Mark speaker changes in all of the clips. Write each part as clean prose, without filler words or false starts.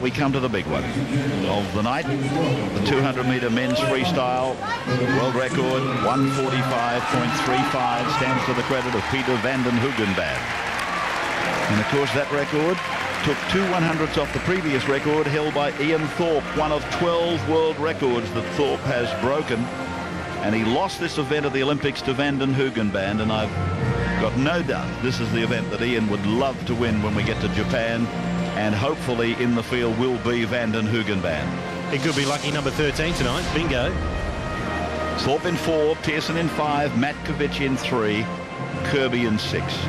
Speaker 1: We come to the big one of the night, the 200-meter men's freestyle world record, 145.35, stands to the credit of Peter van den Hoogenband. And of course that record took 2 100ths off the previous record held by Ian Thorpe, one of 12 world records that Thorpe has broken. And he lost this event at the Olympics to van den Hoogenband, and I've got no doubt this is the event that Ian would love to win when we get to Japan. And hopefully in the field will be van den Hoogenband.
Speaker 2: It could be lucky number 13 tonight. Bingo.
Speaker 1: Thorpe in 4, Pearson in 5, Matkovic in 3, Kirby in 6.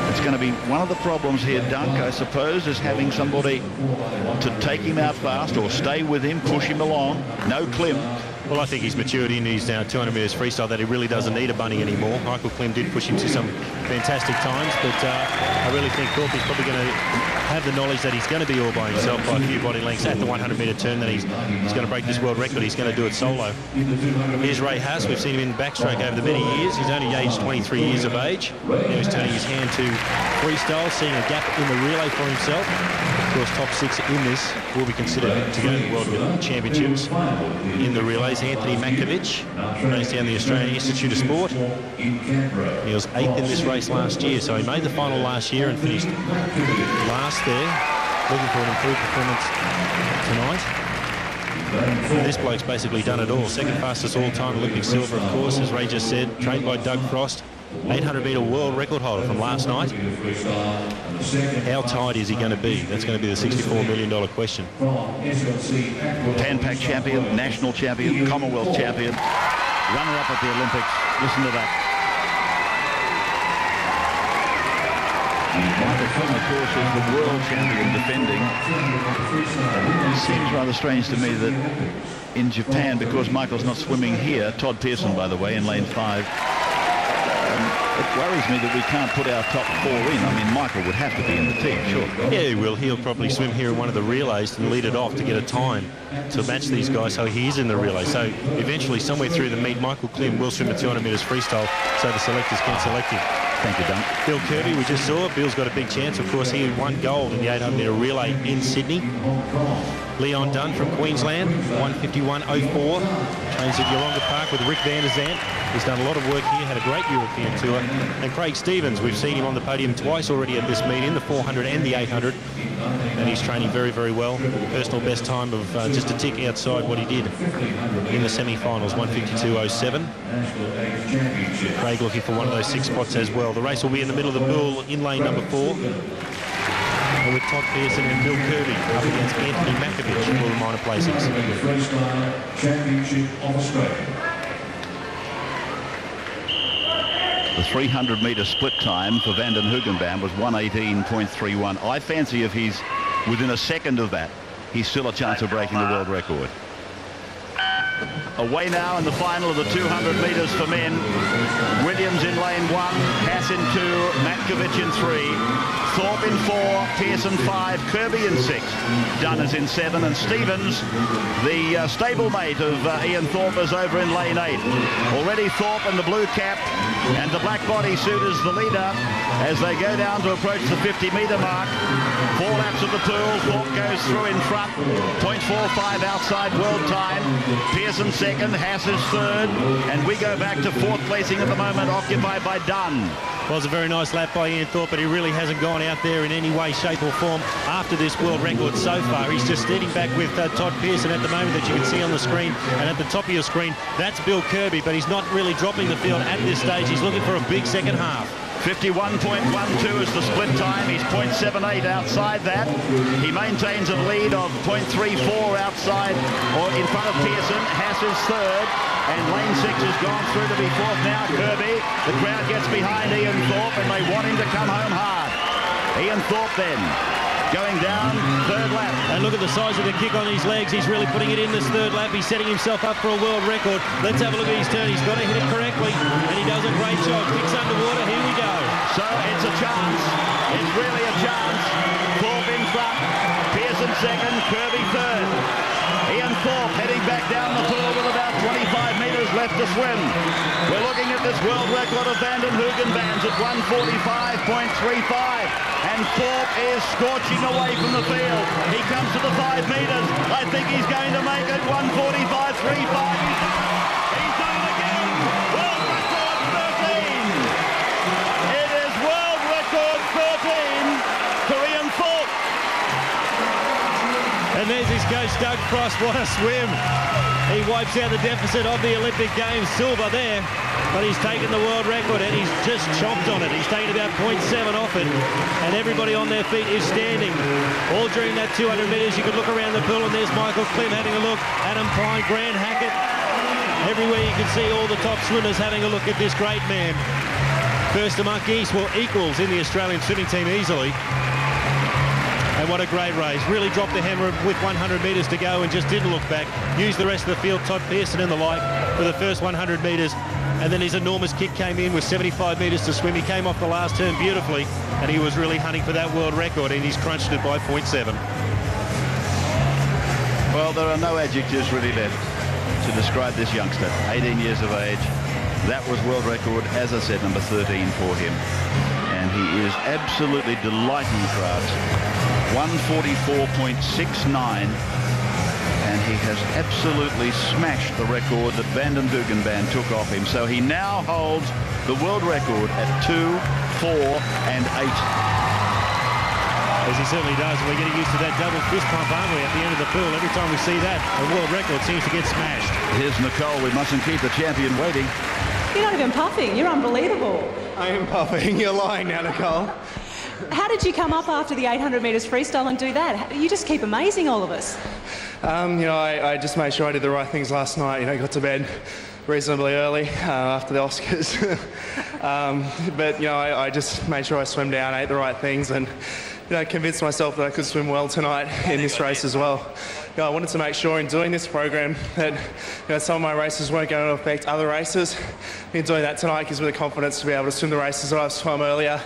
Speaker 1: It's going to be one of the problems here, Dunk, I suppose, is having somebody to take him out fast or stay with him, push him along. No Klim.
Speaker 2: Well, I think he's matured in his 200 metres freestyle that he really doesn't need a bunny anymore. Michael Klim did push him to some fantastic times, but I really think Thorpe is probably going to have the knowledge that he's going to be all by himself by a few body lengths at the 100-metre turn, that he's going to break this world record. He's going to do it solo. Here's Ray Haas. We've seen him in backstroke over the many years. He's only aged 23 years of age. Now he's turning his hand to freestyle, seeing a gap in the relay for himself. Of course, top 6 in this will be considered to go to the World Championships in the relays. Anthony Matkovic runs down the Australian Institute of Sport. He was 8th in this race last year, so he made the final last year and finished last there. Looking for an improved performance tonight. And this bloke's basically done it all. Second fastest all-time Olympic silver, of course, as Ray just said, trained by Doug Frost. 800-metre world record holder from last night. How tight is he going to be? That's going to be the $64 million question.
Speaker 1: Pan-Pac champion, national champion, Commonwealth champion, runner-up at the Olympics. Listen to that. Michael Klim, of course, is the world champion defending. It seems rather strange to me that in Japan, because Michael's not swimming here, Todd Pearson, by the way, in lane 5, it worries me that we can't put our top 4 in. I mean, Michael would have to be in the team, sure.
Speaker 2: Yeah, he will. He'll probably swim here in one of the relays and lead it off to get a time to match these guys, so he is in the relay. So eventually, somewhere through the meet, Michael Klim will swim the 200 metres freestyle, so the selectors can select him.
Speaker 1: Thank you, Dunk.
Speaker 2: Bill Kirby, we just saw. Bill's got a big chance. Of course, he won gold in the 800-metre relay in Sydney. Leon Dunn from Queensland, 151.04. Trains at Yeronga Park with Rick van der Zandt. He's done a lot of work here, had a great European tour. And Craig Stevens, we've seen him on the podium twice already at this meet, in the 400 and the 800. And he's training very, very well. Personal best time of just a tick outside what he did in the semi-finals, 152.07. Craig looking for one of those 6 spots as well. The race will be in the middle of the pool in lane number 4. And with Todd Pearson and Bill Kirby up against Anthony Matkovic for the minor placings.
Speaker 1: The 300-metre split time for van den Hoogenband was 118.31. I fancy if he's within a second of that, he's still a chance of breaking the world record. Away now in the final of the 200 metres for men. Williams in lane 1, Haas in 2, Matkovic in 3, Thorpe in 4, Pearson 5, Kirby in 6, Dunn is in 7, and Stevens, the stablemate of Ian Thorpe, is over in lane 8. Already Thorpe in the blue cap and the black bodysuit is the leader as they go down to approach the 50-metre mark. 4 laps of the pool. Thorpe goes through in front. 0.45 outside world time. Pearson second, Haas is third, and we go back to 4th placing at the moment, occupied by Dunn.
Speaker 2: Well, it's a very nice lap by Ian Thorpe, but he really hasn't gone out there in any way, shape or form after this world record so far. He's just standing back with Todd Pearson at the moment that you can see on the screen, and at the top of your screen, that's Bill Kirby, but he's not really dropping the field at this stage. He's looking for a big second half.
Speaker 1: 51.12 is the split time. He's 0.78 outside that. He maintains a lead of 0.34 outside or in front of Pearson. Haas is third, and lane 6 has gone through to be 4th now. Kirby, the crowd gets behind Ian Thorpe, and they want him to come home hard. Ian Thorpe then going down, 3rd lap.
Speaker 2: And look at the size of the kick on his legs. He's really putting it in this 3rd lap. He's setting himself up for a world record. Let's have a look at his turn. He's got to hit it correctly, and he does a great job. Kicks underwater. Here we go.
Speaker 1: So it's a chance. It's really a chance. Thorpe in front. Pearson second. Kirby third. Ian Thorpe heading back down the pool with about 25 metres left to swim. We're looking at this world record of van den Hoogenband's at 145.35. And Thorpe is scorching away from the field. He metres. I think he's going to make it 1:45.35. He's done it again. World record 13. It is world record 13. Korean Thorpe.
Speaker 2: And there's his coach, Doug Frost. What a swim. He wipes out the deficit of the Olympic Games. Silver there, but he's taken the world record and he's just chomped on it. He's taken about 0.7 off it, and everybody on their feet is standing. All during that 200 metres, you could look around the pool, and there's Michael Klim having a look. Adam Pine, Grant Hackett. Everywhere you can see all the top swimmers having a look at this great man. First among geese, well, equals in the Australian swimming team easily. And what a great race. Really dropped the hammer with 100 metres to go and just didn't look back. Used the rest of the field, Todd Pearson and the like, for the first 100 metres. And then his enormous kick came in with 75 metres to swim. He came off the last turn beautifully, and he was really hunting for that world record, and he's crunched it by 0.7.
Speaker 1: Well, there are no adjectives really left to describe this youngster. 18 years of age. That was world record, as I said, number 13 for him. And he is absolutely delighting crowds. 1:44.69, and he has absolutely smashed the record that Van den Hoogenband took off him. So he now holds the world record at 2, 4 and 8.
Speaker 2: As he certainly does. We're getting used to that double fist pump, aren't we, at the end of the pool? Every time we see that, the world record seems to get smashed.
Speaker 1: Here's Nicole. We mustn't keep the champion waiting.
Speaker 3: You're not even puffing. You're unbelievable.
Speaker 4: I am puffing. You're lying now, Nicole.
Speaker 3: How did you come up after the 800 metres freestyle and do that? You just keep amazing all of us.
Speaker 4: I just made sure I did the right things last night. Got to bed reasonably early after the Oscars. But I just made sure I swam down, ate the right things, and convinced myself that I could swim well tonight in this race as well. I wanted to make sure in doing this program that some of my races weren't going to affect other races. In doing that tonight gives me the confidence to be able to swim the races that I've swum earlier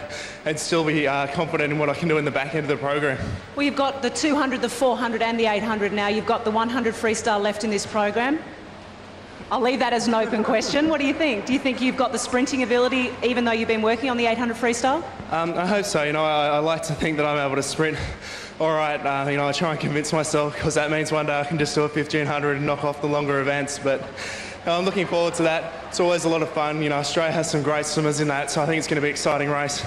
Speaker 4: and still be confident in what I can do in the back end of the program.
Speaker 3: Well, you've got the 200, the 400 and the 800 now. You've got the 100 freestyle left in this program. I'll leave that as an open question. What do you think? Do you think you've got the sprinting ability even though you've been working on the 800 freestyle?
Speaker 4: I hope so. I like to think that I'm able to sprint all right. I try and convince myself, because that means one day I can just do a 1500 and knock off the longer events. But I'm looking forward to that. It's always a lot of fun. Australia has some great swimmers in that, so I think it's going to be an exciting race.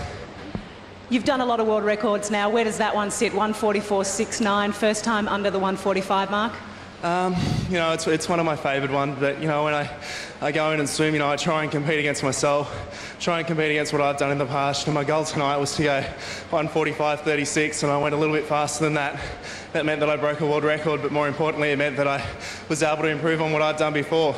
Speaker 3: You've done a lot of world records now. Where does that one sit? 1:44.69, first time under the 1:45 mark?
Speaker 4: It's one of my favoured ones, but when I go in and swim, I try and compete against myself, try and compete against what I've done in the past. And my goal tonight was to go 1:45.36, and I went a little bit faster than that. That meant that I broke a world record, but more importantly, it meant that I was able to improve on what I'd done before.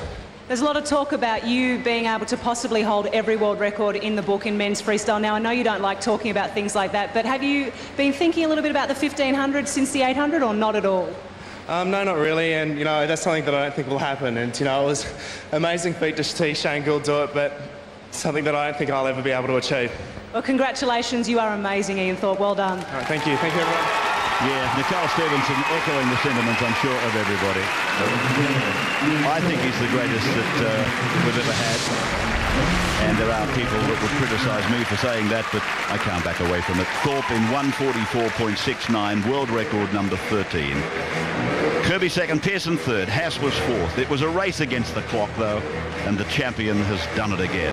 Speaker 3: There's a lot of talk about you being able to possibly hold every world record in the book in men's freestyle. Now, I know you don't like talking about things like that, but have you been thinking a little bit about the 1500 since the 800, or not at all?
Speaker 4: No, not really, and that's something that I don't think will happen. And it was an amazing feat to see Shane Gould do it, but something that I don't think I'll ever be able to achieve.
Speaker 3: Well, congratulations, you are amazing, Ian Thorpe. Well done.
Speaker 4: All right, thank you, everyone.
Speaker 1: Yeah, Nicole Stevenson echoing the sentiments, I'm sure, of everybody. I think he's the greatest that we've ever had. And there are people that would criticise me for saying that, but I can't back away from it. Thorpe in 1:44.69, world record number 13. Kirby second, Pearson third, Haas was fourth. It was a race against the clock, though, and the champion has done it again.